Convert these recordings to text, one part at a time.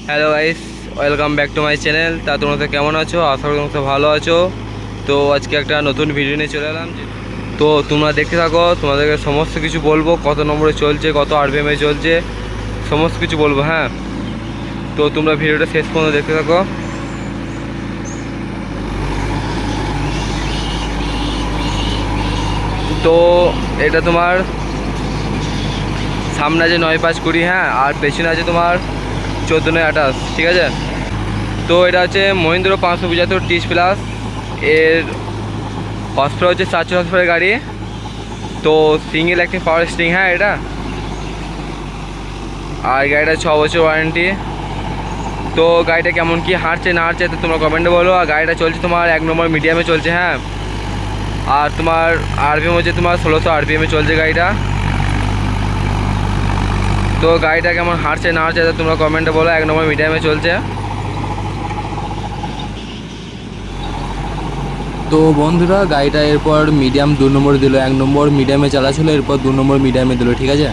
Hello guys, welcome back to my channel. তা তোমরা কেমন আছো? আশা করি তোমরা ভালো আছো। তো আজকে একটা নতুন ভিডিও নিয়ে চলে এলাম। তো তোমরা দেখতে থাকো, তোমাদেরকে সমস্ত কিছু বলবো, কত নম্বরে চলছে, কত আরপিএমে চলছে, সমস্ত কিছু বলবো। হ্যাঁ, তো তোমরা ভিডিওটা শেষ পর্যন্ত দেখতে থাকো। তো এটা তোমার সামনে আছে 9-5-20, হ্যাঁ, আর পেছনে আছে তোমার 14-28, ঠিক আছে। তো এটা হচ্ছে মহিন্দ্রা 575 30 প্লাস, এর হর্সপাওয়ার হচ্ছে 400 হর্সপাওয়ারের গাড়ি। তো সিঙ্গেল অ্যাক্টিং পাওয়ার স্টিং, হ্যাঁ এটা। আর গাড়িটা 6 বছর ওয়ারেন্টি। তো গাড়িটা কেমন কি হাঁটছে না হাঁটছে তো তোমরা কমেন্টে বলো। আর গাড়িটা চলছে তোমার 1 নম্বর মিডিয়ামে চলছে, হ্যাঁ। আর তোমার আরপিএম হচ্ছে তোমার 1600 আরপিএমে চলছে গাড়িটা। তো গাড়িটা কেমন হাঁটছে না হাঁটছে তো তোমরা কমেন্টে বলো। 1 নম্বর মিডিয়ামে চলছে। তো বন্ধুরা, গাড়িটা এরপর মিডিয়াম 2 নম্বর দিল। 1 নম্বর মিডিয়ামে চালাচ্ছিল, এরপর 2 নম্বর মিডিয়ামে দিল, ঠিক আছে।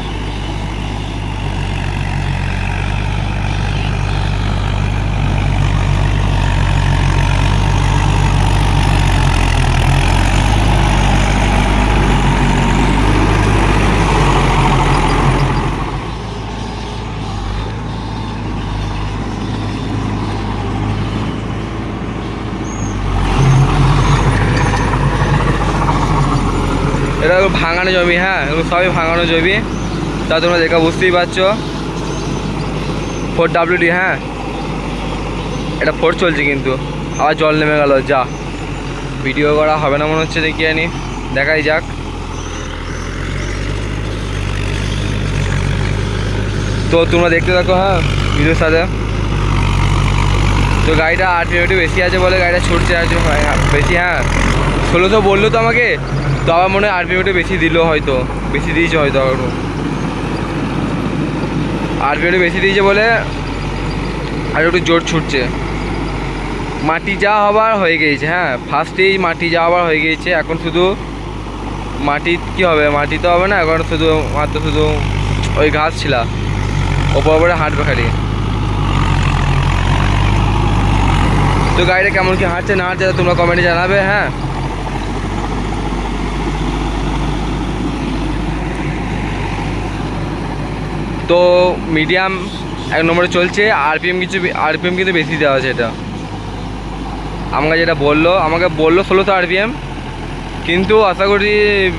এটা ভাঙানো জমি, হ্যাঁ, এগুলো সবই ভাঙানো জমি। তা তোমরা দেখে বুঝতেই পারছো। 4WD, হ্যাঁ, এটা 4 চলছে কিন্তু আবার জল নেমে গেল। যা ভিডিও করা হবে না মনে হচ্ছে, দেখি আনি, দেখাই যাক। তো তোমরা দেখতে থাকো, হ্যাঁ, ভিডিওর সাথে। তো গাড়িটা আরপিএম একটু বেশি আছে বলে গাড়িটা ছুটছে আছে বেশি, হ্যাঁ। 1600 বললো তো আমাকে, তো আবার মনে হয় আরপিএম একটু বেশি দিল, হয়তো বেশি দিয়েছে, হয়তো একটু আরপিএম একটু বেশি দিয়েছে বলে আর একটু জোর ছুটছে। মাটি যা হবার হয়ে গিয়েছে, হ্যাঁ, ফার্স্টেই মাটি যা হবার হয়ে গিয়েছে। এখন শুধু মাটি কি হবে, মাটি তো হবে না এখন, শুধু মাত্র শুধু ওই ঘাস ছিলা ওপরে হাঁটবে খালি। তো গাড়িটা কেমন কি হাঁটছে না হাঁটছে তোমরা কমেন্টে জানাবে, হ্যাঁ। তো মিডিয়াম 1 নম্বরে চলছে। আরপিএম কিন্তু বেশি দেওয়া আছে। এটা আমাকে যেটা বললো, আমাকে বললো 1600 আরপিএম, কিন্তু আশা করি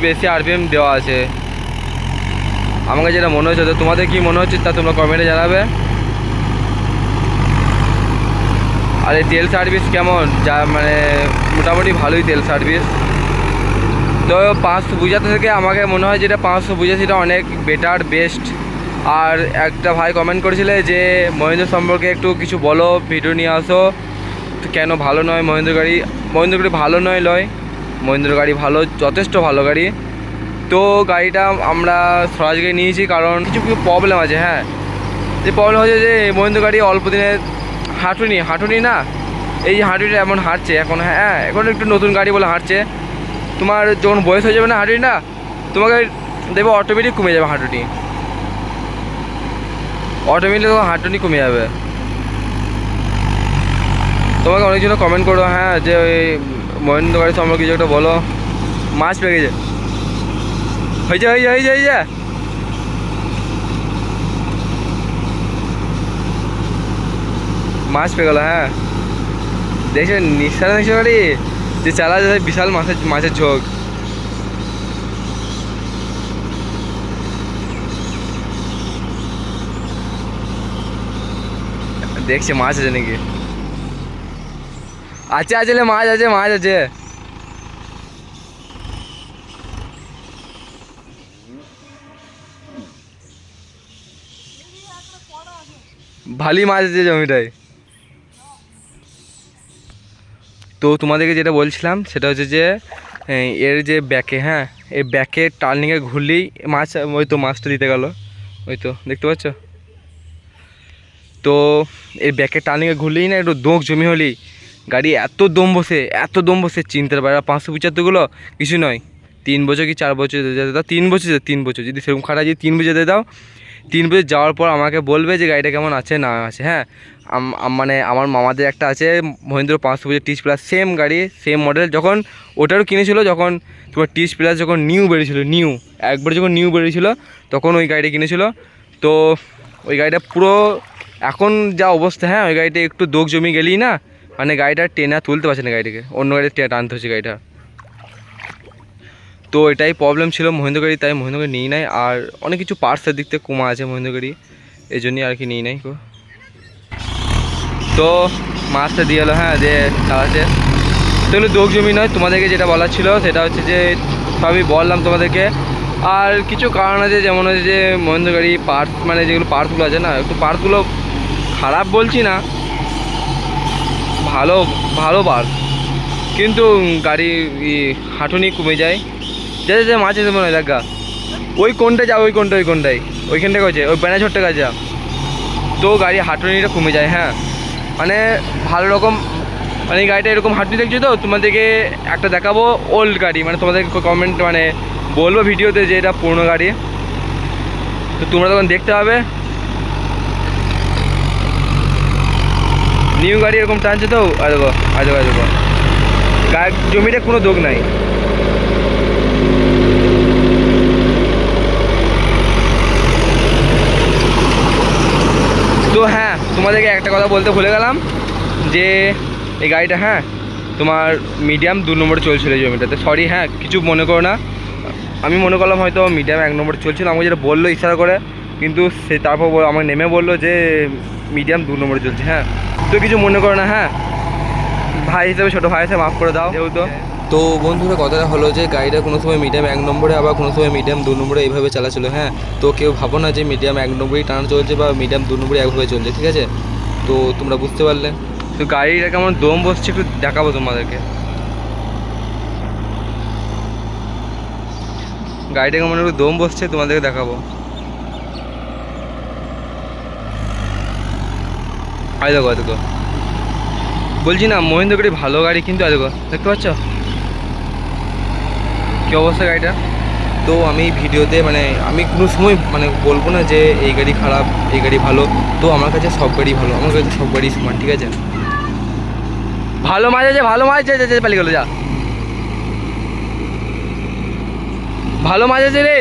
বেশি আরপিএম দেওয়া আছে আমাকে যেটা মনে হচ্ছে। তো তোমাদের কি মনে হচ্ছে তা তোমরা কমেন্টে জানাবে। আর এই তেল সার্ভিস কেমন, যা মানে মোটামুটি ভালোই তেল সার্ভিস। তো 575 থেকে আমাকে মনে হয় যেটা 585টা অনেক বেটার, বেস্ট। আর একটা ভাই কমেন্ট করেছিলে যে মহিন্দ্র সম্পর্কে একটু কিছু বলো, ভিডিও নিয়ে আসো। তো কেন ভালো নয় মহিন্দ্র গাড়ি? মহিন্দ্র গাড়ি ভালো নয় মহিন্দ্র গাড়ি ভালো, যথেষ্ট ভালো গাড়ি। তো গাড়িটা আমরা সরাসরি নিয়েছি কারণ কিছু কিছু প্রবলেম আছে, হ্যাঁ। যে প্রবলেম হচ্ছে যে মহিন্দ্র গাড়ি অল্প দিনে হাঁটুনি না, এই হাঁটুনিটা এমন হাঁটছে এখন, হ্যাঁ, এখন একটু নতুন গাড়ি বলে হাঁটছে। তোমার যখন বয়স হয়ে যাবে না হাঁটুনি না, তোমাকে দেখবে অটোমেটিক কমে যাবে হাঁটুনি, অটোমেটিক তোমার হাঁটুনি কমে যাবে। তোমাকে অনেকজন কমেন্ট করো, হ্যাঁ, যে ওই মহেন্দ্র গাড়ি সম্পর্কে কিছু একটা বলো। মাছ পেয়ে গেছে, হয়ে যা মাছ পেয়ে গেলো, হ্যাঁ। দেখছো নিঃশ্বাস দেখছো গাড়ি যে চালা যায়, বিশাল মাছের ঝোঁক। দেখছে মাছ আছে নাকি, আছে মাছ আছে। ভালি মাছ আছে জমিটায়। তো তোমাদেরকে যেটা বলছিলাম সেটা হচ্ছে যে এর যে ব্যাকে, হ্যাঁ, এই ব্যাকে টার্নিংয়ে ঘুরলেই মাছ, ওই তো মাছটা দিতে গেল, ওই তো দেখতে পাচ্ছ। তো এই ব্যাকে টার্নিংয়ে ঘুরলেই না একটু দোঁক জমি হলেই গাড়ি এত দম বসে চিনতে পারে। 575গুলো কিছু নয়, 3 বছর কি 4 বছর যেতে দাও, 3 বছর যদি সেরকম খারাপ যদি 3 বছর যেতে দাও, 3 বছর যাওয়ার পর আমাকে বলবে যে গাড়িটা কেমন আছে না আছে। হ্যাঁ, মানে আমার মামাদের একটা আছে মহিন্দ্র 550 টিচ প্লাস, সেম গাড়ি সেম মডেল, যখন ওটারও কিনেছিল যখন তোমার টিচ প্লাস যখন নিউ বেরিয়েছিল, একবার যখন নিউ বেরিয়েছিল তখন ওই গাড়িটা কিনেছিল। তো ওই গাড়িটা পুরো এখন যা অবস্থা, হ্যাঁ ওই গাড়িটা একটু দোগ জমি গেলেই না মানে গাড়িটা টেনে তুলতে পারছে না, গাড়িটাকে অন্য গাড়িতে টানতে হচ্ছে গাড়িটা। তো এটাই প্রবলেম ছিল মহিন্দ্র গাড়ি, তাই মহিন্দ্র গাড়ি নিই নাই। আর অনেক কিছু পার্টসের দিক থেকে কমা আছে মহিন্দ্র গাড়ি, এই জন্যই আর কি নিই নাই। তো মাছটা দিয়ে এলো, হ্যাঁ যে চালাচ্ছে। তো এগুলো দোগ জমি নয়, তোমাদেরকে যেটা বলার ছিল সেটা হচ্ছে যে সবই বললাম তোমাদেরকে। আর কিছু কারণ আছে, যেমন হচ্ছে যে মহিন্দ্র গাড়ি পার্টস মানে যেগুলো পার্টসগুলো আছে না, একটু পার্টসগুলো খারাপ বলছি না, ভালো ভালো পার্টস, কিন্তু গাড়ি হাঁটুনি কমে যায়। যে মাছ আছে মনে হয় দেখা, ওই কোনটায় যা, ওইখানটায় হচ্ছে ওই প্যানা ছোট্ট কাছে যা, তো গাড়ি হাঁটুনিটা কমে যায়। হ্যাঁ মানে ভালো রকম মানে এই গাড়িটা এরকম হাঁটুনি দেখছো তো, তোমাদেরকে একটা দেখাবো ওল্ড গাড়ি, মানে তোমাদেরকে কমেন্ট মানে বলবো ভিডিওতে যে এটা পুরনো গাড়ি, তো তোমরা তখন দেখতে হবে। নিউ গাড়ি এরকম টানছে তো, আজো গাড়ি জমিটা কোনো দোগ নাই। তো হ্যাঁ তোমাদেরকে একটা কথা বলতে ভুলে গেলাম যে এই গাড়িটা হ্যাঁ তোমার মিডিয়াম 2 নম্বরে চলছিল এই জমিটাতে, সরি হ্যাঁ কিছু মনে করো না, আমি মনে করলাম হয়তো মিডিয়াম 1 নম্বরে চলছিল, আমাকে যেটা বললো ইশারা করে, কিন্তু সে তারপর আমাকে নেমে বললো যে মিডিয়াম 2 নম্বরে চলছে। হ্যাঁ তো কিছু মনে করো না, হ্যাঁ ভাই হিসেবে ছোটো ভাই হিসেবে মাফ করে দাও যেহেতু। তো বন্ধুরা কথাটা হলো যে গাড়িটা কোনো সময় মিডিয়াম 1 নম্বরে আবার কোনো সময় মিডিয়াম 2 নম্বরে এইভাবে চালাচ্ছিল। হ্যাঁ তো কেউ ভাবো না যে মিডিয়াম 1 নম্বরেই টানা চলছে বা মিডিয়াম 2 নম্বরে একভাবে চলছে, ঠিক আছে? তো তোমরা বুঝতে পারলে। তো গাড়িটা কেমন দম বসছে একটু দেখাবো তোমাদেরকে, গাড়িটা কেমন একটু দম বসছে তোমাদেরকে দেখাবো। দেখো বলছি না মহিন্দ্র গাড়ি ভালো গাড়ি, কিন্তু দেখো দেখতে পাচ্ছ কী অবস্থা গাড়িটা। তো আমি ভিডিওতে মানে আমি কোনো সময় মানে বলবো না যে এই গাড়ি খারাপ এই গাড়ি ভালো, তো আমার কাছে সব গাড়ি ভালো, আমার কাছে সব গাড়ি সমান, ঠিক আছে? ভালো মাছ আছে, ভালো মাছ আছে, পালি গেলো যা, ভালো মাছ আছে রে।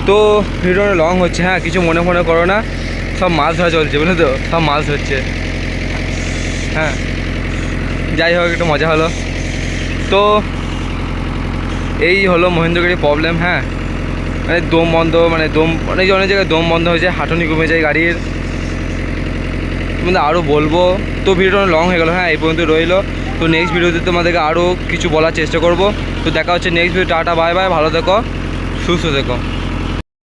তো ভিডিওটা লং হচ্ছে, হ্যাঁ কিছু মনে করো না, সব মাছ ধরা চলছে বুঝলে তো, সব মাছ ধরছে। হ্যাঁ যাই হোক একটু মজা হলো। তো এই হলো মহেন্দ্র গাড়ির প্রবলেম। হ্যাঁ মানে দম বন্ধ, মানে দম অনেক জায়গায় দম বন্ধ হয়ে যায়, হাঁটুনি কমে যায় গাড়ির, তোমাদের আরও বলবো। তো ভিডিওটা লং হয়ে গেলো, হ্যাঁ এই পর্যন্ত রইলো। তো নেক্সট ভিডিওতে তোমাদেরকে আরও কিছু বলার চেষ্টা করব। তো দেখা হচ্ছে next video, tata bye bye, ভালো থেকো সুস্থ থেকো।